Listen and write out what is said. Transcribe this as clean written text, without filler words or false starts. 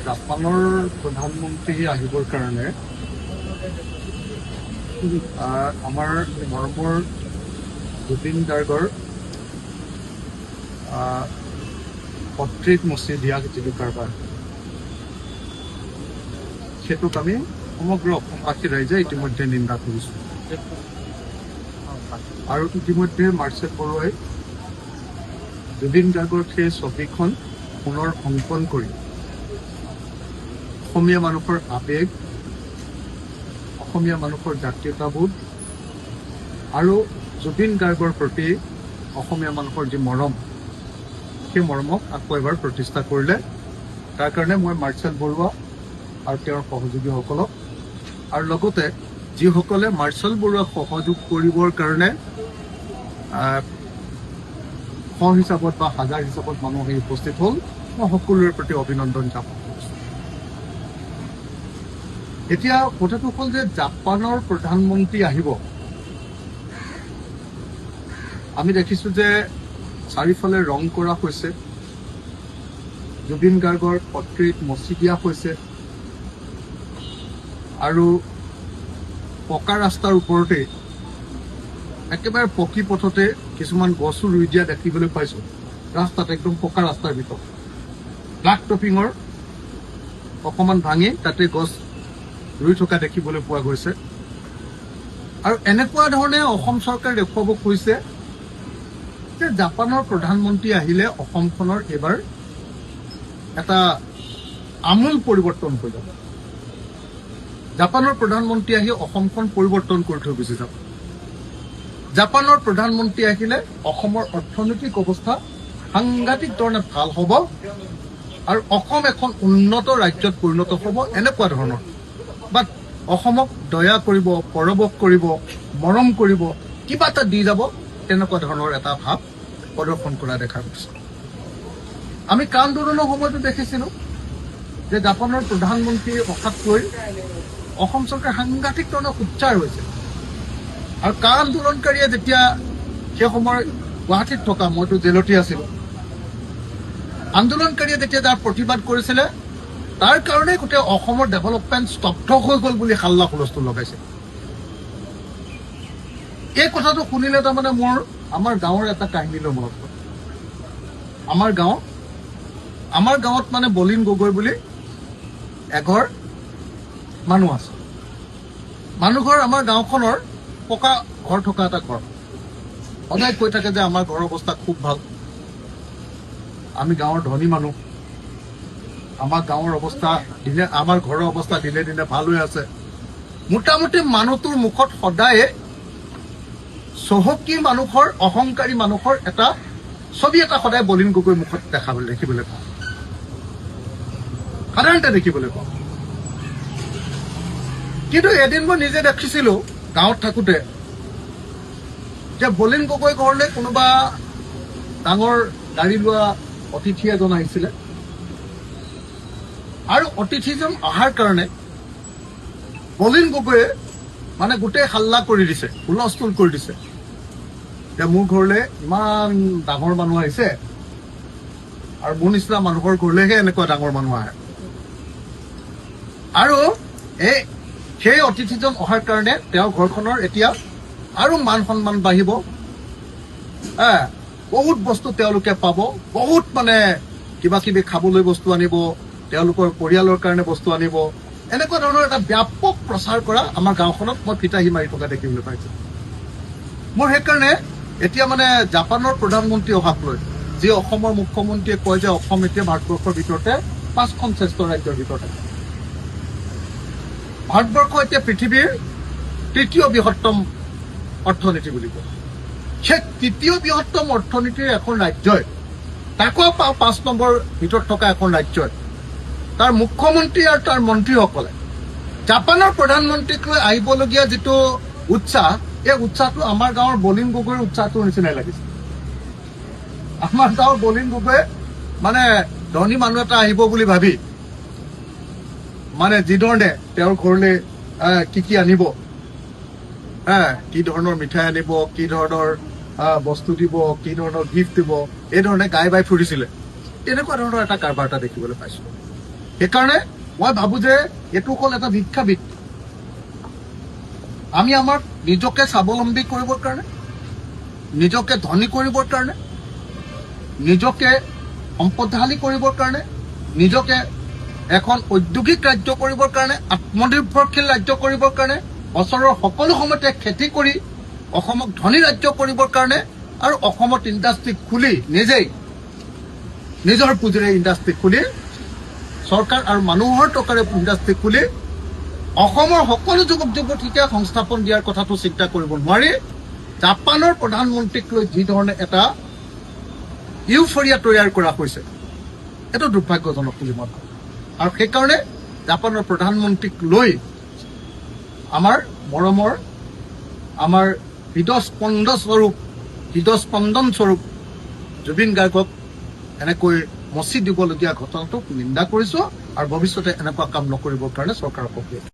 জাপানৰ প্ৰধানমন্ত্ৰী আহিবৰ কাৰণে আমাৰ মৰমৰ জুবিন গাৰ্গৰ পত্ৰিক মচি দিয়া যিটো কাৰবাৰ, সেইটোক আমি সমগ্ৰ অসমবাসী ৰাইজে ইতিমধ্যে নিন্দা কৰিছোঁ। আৰু ইতিমধ্যে মাৰ্চেল বৰুৱাই জুবিন গাৰ্গৰ সেই ছবিখন পুনৰ অংকন কৰি অসমীয়া মানুহৰ আৱেগ, অসমীয়া মানুহৰ জাতীয়তাবোধ আৰু জুবিন গাৰ্গৰ প্ৰতি অসমীয়া মানুহৰ যি মৰম, সেই মৰমক আকৌ এবাৰ প্ৰতিষ্ঠা কৰিলে। তাৰ কাৰণে মই মাৰ্চেল বৰুৱা আৰু তেওঁৰ সহযোগীসকলক আৰু লগতে যিসকলে মাৰ্চেল বৰুৱাক সহযোগ কৰিবৰ কাৰণে শ হিচাপত বা হাজাৰ হিচাপত মানুহ আহি উপস্থিত হ'ল, মই সকলোৰে প্ৰতি অভিনন্দন জ্ঞাপন কৰিছোঁ। এতিয়া কথাটো হ'ল যে জাপানৰ প্ৰধানমন্ত্ৰী আহিব। আমি দেখিছোঁ যে চাৰিওফালে ৰং কৰা হৈছে, জুবিন গাৰ্গৰ পত্ৰিক মচি দিয়া হৈছে আৰু পকা ৰাস্তাৰ ওপৰতে একেবাৰে পকী পথতে কিছুমান গছো ৰুই দিয়া দেখিবলৈ পাইছোঁ। ৰাস্তাত একদম পকা ৰাস্তাৰ ভিতৰত ব্লাক টপিঙৰ অকণমান ভাঙি তাতে গছ ৰুই থকা দেখিবলৈ পোৱা গৈছে। আৰু এনেকুৱা ধৰণে অসম চৰকাৰে দেখুৱাব খুজিছে যে জাপানৰ প্ৰধানমন্ত্ৰী আহিলে অসমখনৰ এইবাৰ এটা আমূল পৰিৱৰ্তন হৈ যাব। জাপানৰ প্ৰধানমন্ত্ৰী আহি অসমখন পৰিৱৰ্তন কৰি থৈ গুচি যাব। জাপানৰ প্ৰধানমন্ত্ৰী আহিলে অসমৰ অৰ্থনৈতিক অৱস্থা সাংঘাতিক ধৰণে ভাল হ'ব আৰু অসম এখন উন্নত ৰাজ্যত পৰিণত হ'ব। এনেকুৱা ধৰণৰ বা অসমক দয়া কৰিব, পৰৱশ কৰিব, মৰম কৰিব, কিবা এটা দি যাব, তেনেকুৱা ধৰণৰ এটা ভাৱ প্ৰদৰ্শন কৰা দেখা গৈছে। আমি কা আন্দোলনৰ সময়তো দেখিছিলোঁ যে জাপানৰ প্ৰধানমন্ত্ৰীয়ে অহাক লৈ অসম চৰকাৰ সাংঘাতিক ধৰণৰ সোচ্চাৰ হৈছে। আৰু কা আন্দোলনকাৰীয়ে যেতিয়া সেই সময় গুৱাহাটীত থকা, মইতো জেলতে আছিলোঁ, আন্দোলনকাৰীয়ে যেতিয়া তাৰ প্ৰতিবাদ কৰিছিলে, তাৰ কাৰণে গোটেই অসমৰ ডেভেলপমেণ্ট স্তব্ধ হৈ গ'ল বুলি হাল্লা হুলস্থুল লগাইছে। এই কথাটো শুনিলে তাৰমানে মোৰ আমাৰ গাঁৱৰ এটা কাহিনীলৈ মনত পৰে। আমাৰ গাঁৱত মানে বলিন গগৈ বুলি এঘৰ মানুহ আছে। মানুহঘৰ আমাৰ গাঁওখনৰ পকা ঘৰ থকা এটা ঘৰ। সদায় কৈ থাকে যে আমাৰ ঘৰৰ অৱস্থা খুব ভাল, আমি গাঁৱৰ ধনী মানুহ, আমাৰ ঘৰৰ অৱস্থা দিনে দিনে ভাল হৈ আছে। মোটামুটি মানুহটোৰ মুখত সদায়ে চহকী মানুহৰ, অহংকাৰী মানুহৰ এটা ছবি এটা সদায় বলিন গগৈ মুখত দেখিবলৈ পাওঁ, সাধাৰণতে দেখিবলৈ পাওঁ। কিন্তু এদিন মই নিজে দেখিছিলোঁ গাঁৱত থাকোঁতে যে বলিন গগৈ ঘৰলৈ কোনোবা ডাঙৰ গাড়ী লোৱা অতিথি এজন আহিছিলে আৰু অতিথিজন অহাৰ কাৰণে বলিন গগৈয়ে মানে গোটেই হাল্লা কৰি দিছে, হুলস্থুল কৰি দিছে যে মোৰ ঘৰলৈ ইমান ডাঙৰ মানুহ আহিছে আৰু মোৰ নিচিনা মানুহৰ ঘৰলৈহে এনেকুৱা ডাঙৰ মানুহ আহে। আৰু সেই অতিথিজন অহাৰ কাৰণে তেওঁৰ ঘৰখনৰ এতিয়া আৰু মান সন্মান বাঢ়িব, বহুত বস্তু তেওঁলোকে পাব, বহুত মানে কিবা কিবি খাবলৈ বস্তু আনিব, তেওঁলোকৰ পৰিয়ালৰ কাৰণে বস্তু আনিব, এনেকুৱা ধৰণৰ এটা ব্যাপক প্ৰচাৰ কৰা আমাৰ গাঁওখনত মই ফিতাহী মাৰি থকা দেখিবলৈ পাইছোঁ। মোৰ সেইকাৰণে এতিয়া মানে জাপানৰ প্ৰধানমন্ত্ৰী অহাক লৈ যি অসমৰ মুখ্যমন্ত্ৰীয়ে কয় যে অসম এতিয়া ভাৰতবৰ্ষৰ ভিতৰতে 5খন শ্ৰেষ্ঠ ৰাজ্যৰ ভিতৰত আছে। ভাৰতবৰ্ষ এতিয়া পৃথিৱীৰ 3য় বৃহত্তম অৰ্থনীতি বুলি কয়। সেই 3য় বৃহত্তম অৰ্থনীতিৰ এখন ৰাজ্যই, তাকো 5 নম্বৰ ভিতৰত থকা এখন ৰাজ্যই, তাৰ মুখ্যমন্ত্ৰী আৰু তাৰ মন্ত্ৰীসকলে জাপানৰ প্ৰধানমন্ত্ৰীক লৈ আহিবলগীয়া যিটো উৎসাহ, এই উৎসাহটো আমাৰ গাঁৱৰ বলিন গগৈৰ উৎসাহটোৰ নিচিনাই লাগিছে। আমাৰ গাঁৱৰ বলিন গগৈয়ে মানে ধনী মানুহ এটা আহিব বুলি ভাবি মানে যিধৰণে তেওঁৰ ঘৰলৈ কি আনিব, কি ধৰণৰ মিঠাই আনিব, কি ধৰণৰ বস্তু দিব, কি ধৰণৰ গিফ্ট দিব, এই ধৰণে গাই বাই ফুৰিছিলে, তেনেকুৱা ধৰণৰ এটা কাৰবাৰ এটা দেখিবলৈ পাইছোঁ। সেইকাৰণে মই ভাবো যে এইটো হ'ল এটা ভিক্ষাবৃত্তি। আমি আমাৰ নিজকে স্বাৱলম্বী কৰিবৰ কাৰণে, নিজকে ধনী কৰিবৰ কাৰণে, নিজকে সম্পদশালী কৰিবৰ কাৰণে, নিজকে এখন ঔদ্যোগিক ৰাজ্য কৰিবৰ কাৰণে, আত্মনিৰ্ভৰশীল ৰাজ্য কৰিবৰ কাৰণে, বছৰৰ সকলো সময়তে খেতি কৰি অসমক ধনী ৰাজ্য কৰিবৰ কাৰণে আৰু অসমত ইণ্ডাষ্ট্ৰি খুলি নিজেই নিজৰ পুঁজিৰে ইণ্ডাষ্ট্ৰি খুলি চৰকাৰ আৰু মানুহৰ টকাৰে ইণ্ডাষ্ট্ৰি খুলি অসমৰ সকলো যুৱক যুৱতীকে সংস্থাপন দিয়াৰ কথাটো চিন্তা কৰিব নোৱাৰি জাপানৰ প্ৰধানমন্ত্ৰীক লৈ যি ধৰণে এটা ইউফৰিয়া তৈয়াৰ কৰা হৈছে, এইটো দুৰ্ভাগ্যজনক বুলি মই ভাবোঁ। আৰু সেইকাৰণে জাপানৰ প্ৰধানমন্ত্ৰীক লৈ আমাৰ মৰমৰ, আমাৰ হৃদস্পন্দন স্বৰূপ জুবিন গাৰ্গক এনেকৈ মচি দিবলগীয়া ঘটনাটোক নিন্দা কৰিছো আৰু ভৱিষ্যতে এনেকুৱা কাম নকৰিবৰ কাৰণে চৰকাৰক